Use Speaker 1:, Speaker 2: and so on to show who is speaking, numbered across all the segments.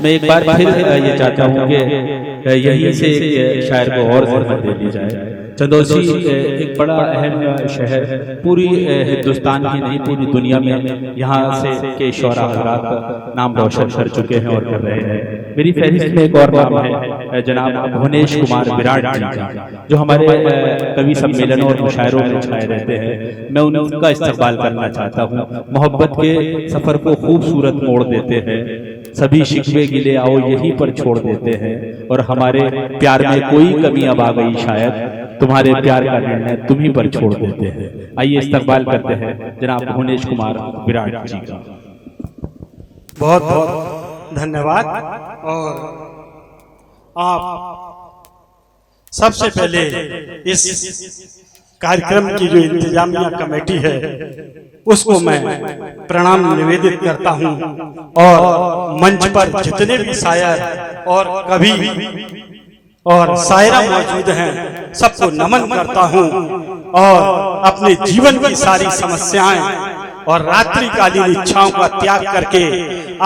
Speaker 1: मैं एक बार फिर ये चाहता हूँ कि यहीं से एक शायर को और ज़रूरत दे दी जाए। चंदौसी एक बड़ा अहम शहर पूरी हिंदुस्तान ही नहीं पूरी दुनिया में यहाँ से के शौरा हज़रात नाम रोशन कर चुके हैं और कर रहे हैं। मेरी फहरिस्त में एक और नाम है जनाब भुवनेश कुमार विराट जी का, जो हमारे कवि सम्मेलनों और मुशायरों में छाए रहते हैं। मैं उनका इस्तकबाल करना चाहता हूँ। मोहब्बत के सफ़र को खूबसूरत मोड़ देते हैं, सभी शिकवे गिले आओ यहीं पर छोड़ देते हैं, और हमारे प्यार में कोई कमी अब आ गई शायद, तुम्हारे प्यार का निर्णय तुम ही पर छोड़ देते हैं। आइए इस्तकबाल करते हैं जनाब भुवनेश कुमार विराट जी का।
Speaker 2: बहुत बहुत धन्यवाद। और आप सबसे पहले इस कार्यक्रम की जो इंतजामिया कमेटी है उसको मैं प्रणाम निवेदित करता हूं, और मंच पर जितने भी शायर और कवि और शायरा मौजूद हैं सबको नमन करता हूं, और अपने जीवन की सारी समस्याएं और रात्रिकालीन इच्छाओं का त्याग करके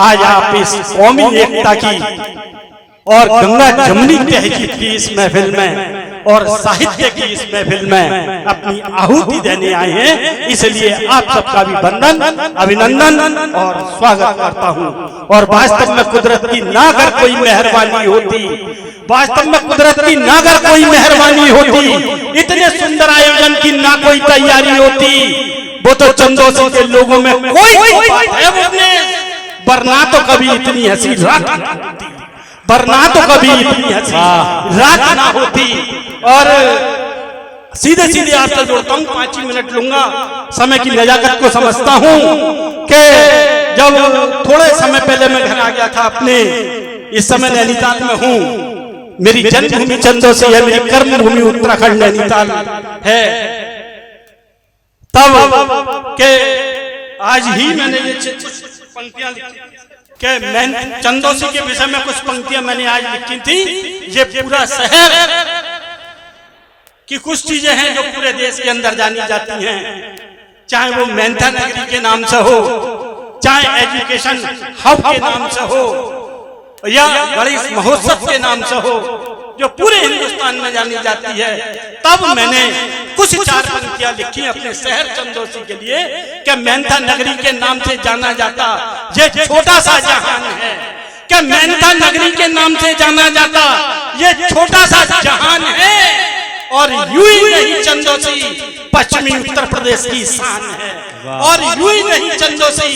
Speaker 2: आज आप इस कौमी एकता की और गंगा जमुनी तहजीब की इस महफिल में और साहित्य की इस महफिल में अपनी आहुति देने आए हैं। इसलिए आप सबका भी वंदन, अभिनंदन और स्वागत करता हूं। और वास्तव में कुदरत की ना अगर कोई मेहरबानी होती, वास्तव में कुदरत की ना अगर कोई मेहरबानी होती, इतने सुंदर आयोजन की ना कोई तैयारी होती, वो तो चंदौसी के लोगों में कोई वरना तो कभी इतनी हंसी रात होती, वरना तो कभी इतनी हंसी रात ना होती। और सीधे सीधे आपसे जोड़ता हूँ, 5 मिनट लूंगा, समय की नजाकत को समझता हूँ कि जब थोड़े समय पहले मैं घर आ गया था अपने, इस समय नैनीताल में हूँ। मेरी जन्मभूमि चंदौसी है, मेरी कर्मभूमि उत्तराखंड नैनीताल है। तब के आज ही मैंने ये पंक्तियां कि मैं चंदौसी के विषय में कुछ पंक्तियां मैंने आज लिखी थी। ये पूरा शहर की कुछ चीजें हैं जो पूरे देश के अंदर जानी जाती हैं, चाहे वो मेहनता नगरी के नाम से हो, चाहे एजुकेशन हब के नाम से हो, या गणेश महोत्सव के नाम से हो, जो पूरे हिंदुस्तान में जानी जाती है। तब मैंने कुछ 4 पंक्तियां लिखी अपने शहर चंदौसी के लिए कि मेहनता नगरी के नाम से जाना जाता ये छोटा सा जहान है, कि मेहनता नगरी के नाम से जाना जाता ये छोटा सा जहान है, और यूं ही नहीं चंदौसी पश्चिमी उत्तर प्रदेश की शान है, और यूं ही नहीं चंदौसी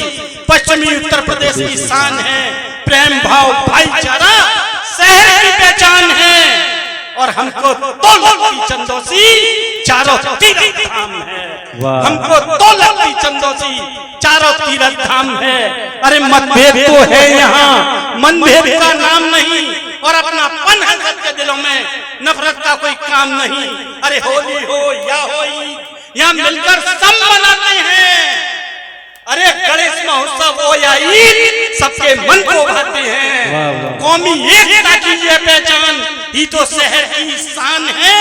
Speaker 2: पश्चिमी उत्तर प्रदेश की शान है। प्रेम भाव भाईचारा शहर की पहचान है, और हमको तो लगती चंदौसी चारों तीर्थ धाम है, हमको तो लगती चंदौसी चारों तीर्थ धाम है। अरे मतभेद तो है यहाँ, मनभेद का नाम नहीं, और अपनापन है सबके दिलों में, नफरत का कोई काम नहीं। अरे होली हो या होई, यहाँ मिलकर सब मनाते हैं। अरे गणेश महोत्सव हो या ईद, सबके मन को भाते हैं। कौमी एकता की ये पहचान ही तो शहर की शान है।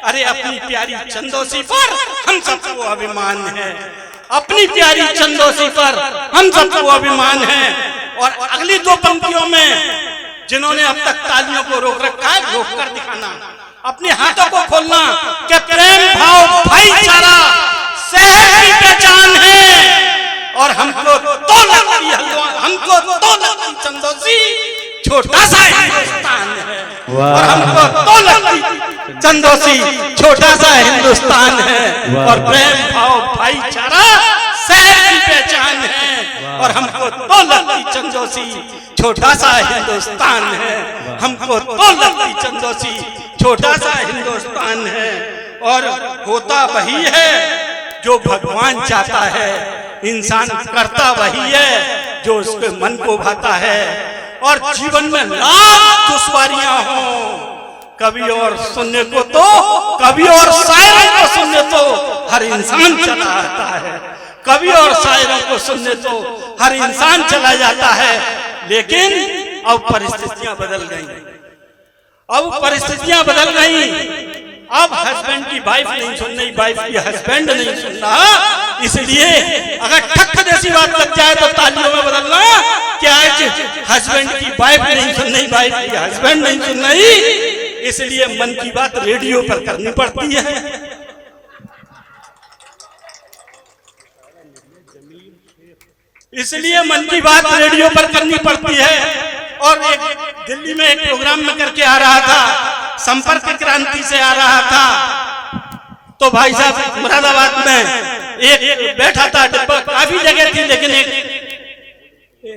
Speaker 2: अरे अपनी प्यारी चंदौसी पर हम सबको अभिमान है, अपनी प्यारी चंदौसी पर हम सबको अभिमान है। और अगली 2 पंक्तियों में जिन्होंने अब तक तालियों को रोक रखा है, रोक कर दिखाना, अपने हाथों को खोलना कि प्रेम भाव भाईचारा शहर की पहचान है, और हमको तो लगती चंदौसी छोटा सा हिंदुस्तान है, और हमको तो लगती चंदौसी छोटा सा हिंदुस्तान है, और प्रेम भाव भाईचारा शहर की पहचान है, और हमको तो लगती चंदौसी छोटा सा हिंदुस्तान है, हमको तो लगती चंदौसी छोटा सा हिंदुस्तान है। और होता वही है जो भगवान चाहता है, इंसान करता वही है जो उसके मन को भाता है। और जीवन में लाख दुश्वारियां हो, कभी और सुनने को तो, कभी और शायरों को सुनने तो हर इंसान चला आता है, कभी और शायरों को सुनने तो हर इंसान चला जाता है। लेकिन अब परिस्थितियां बदल गई, अब परिस्थितियां बदल गई। अब हस्बैंड की वाइफ नहीं सुन रही, वाइफ की हस्बैंड नहीं सुन रहा। इसलिए अगर ठक जैसी बात लग जाए तो तालियों में बदलना क्या हस्बैंड की वाइफ नहीं सुन रही, वाइफ की हस्बैंड नहीं सुन रही, इसलिए मन की बात रेडियो पर करनी पड़ती है। इसलिए मन की बात रेडियो पर करनी पड़ती है। और एक दिल्ली में एक प्रोग्राम में करके आ रहा था, संपर्क क्रांति से आ रहा था, तो भाई साहब मुरादाबाद में एक बैठा था, डिब्बा काफी जगह थी,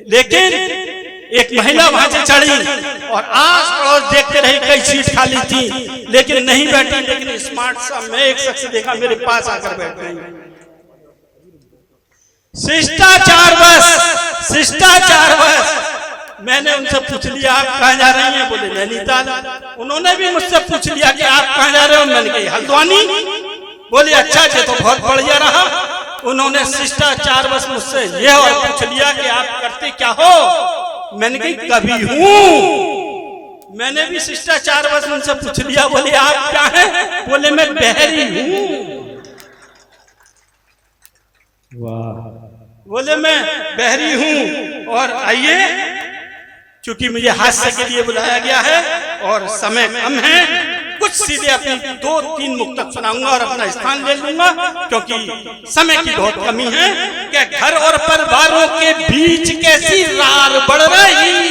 Speaker 2: लेकिन एक महिला वहां से चढ़ी और आस पड़ोस देखते रही, कई सीट खाली थी लेकिन नहीं बैठी। लेकिन स्मार्ट सा मैं एक शख्स देखा मेरे पास आकर बैठ गई। शिष्टाचार बस, शिष्टाचार बस। मैंने उनसे पूछ लिया आप कहाँ जा रही हैं, बोले नैनीताल। उन्होंने भी मुझसे पूछ लिया कि आप कहाँ जा रहे हो, मैंने कहा हल्द्वानी। बोले अच्छा ये तो बहुत बढ़िया रहा। उन्होंने शिष्टाचार बस मुझसे ये और पूछ लिया कि आप करते क्या हो, मैंने कही कभी हूँ। मैंने भी शिष्टाचार बस उनसे पूछ लिया, बोले आप क्या हैं, बोले मैं बहरी हूँ।
Speaker 1: वाह,
Speaker 2: बोले मैं बहरी हूँ। और आइए, चूंकि मुझे हास्य के लिए बुलाया गया है और समय कम है, कुछ सीधे अपनी 2-3 मुक्तक सुनाऊंगा और अपना स्थान ले लूंगा क्योंकि समय की बहुत कमी है। कि घर और परिवारों के बीच कैसी रार बढ़ रही,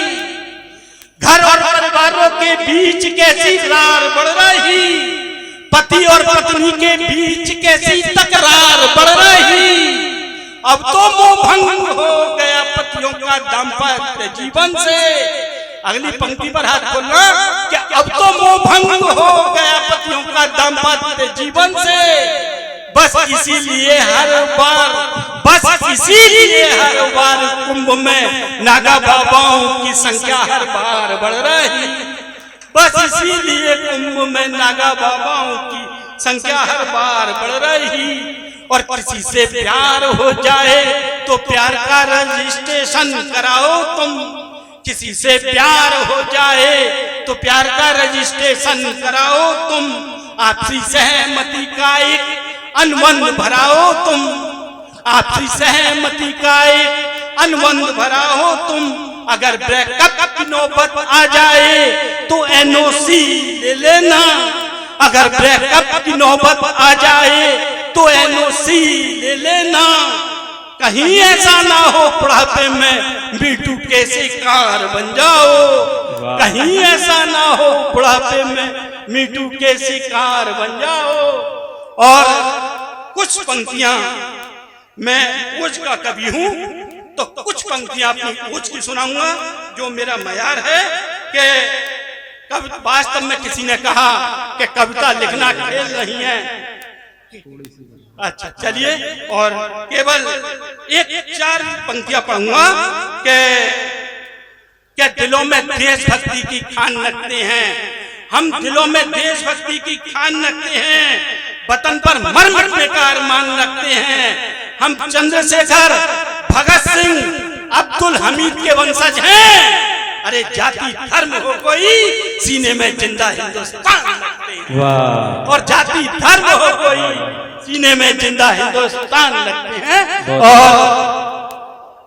Speaker 2: घर और परिवारों के बीच कैसी रार बढ़ रही, पति और पत्नी के बीच कैसी तकरार बढ़ रही। अब तो मोह भंग हो गया पतियों का दाम्पत्य जीवन से। अगली पंक्ति पर हाथ खोलना कि अब तो मोह भंग हो गया पतियों का दाम्पत्य जीवन से। बस इसीलिए हर बार कुंभ में नागा बाबाओं की संख्या हर बार बढ़ रही। बस इसीलिए कुंभ में नागा बाबाओं की संख्या हर बार बढ़ रही। और किसी से प्यार हो जाए तो प्यार का रजिस्ट्रेशन कराओ तुम, किसी से प्यार हो जाए तो प्यार का रजिस्ट्रेशन कराओ तुम, आपसी सहमति का एक अनुबंध भराओ तुम, आपसी सहमति का एक अनुबंध भराओ तुम। अगर ब्रेकअप की नौबत आ जाए तो एनओसी ले लेना, अगर ब्रेकअप की नौबत आ जाए तो एनओसी ले लेना। कहीं ऐसा ना हो बुढ़ापे में मीटू के शिकार बन जाओ, कहीं ऐसा ना हो बुढ़ापे में मीटू के शिकार बन जाओ। और कुछ पंक्तियां, मैं ओज का कवि हूं तो कुछ पंक्तियां अपनी ओज की सुनाऊंगा जो मेरा मयार है। कि वास्तव में किसी ने कहा कि कविता लिखना खेल नहीं है। अच्छा चलिए, और केवल एक 4 पंक्तियां पढ़ूंगा कि क्या दिलों में देशभक्ति की खान रखते हैं, हम दिलों में देशभक्ति की खान रखते हैं, वतन पर मर मिटने का अरमान रखते हैं। हम चंद्रशेखर, भगत सिंह, अब्दुल हमीद के वंशज हैं। अरे जाति धर्म हो कोई, सीने में जिंदा हिंदुस्तान रखते हैं।
Speaker 1: वाह,
Speaker 2: और जाति धर्म हो कोई, सीने में जिंदा हिंदुस्तान रखते हैं। और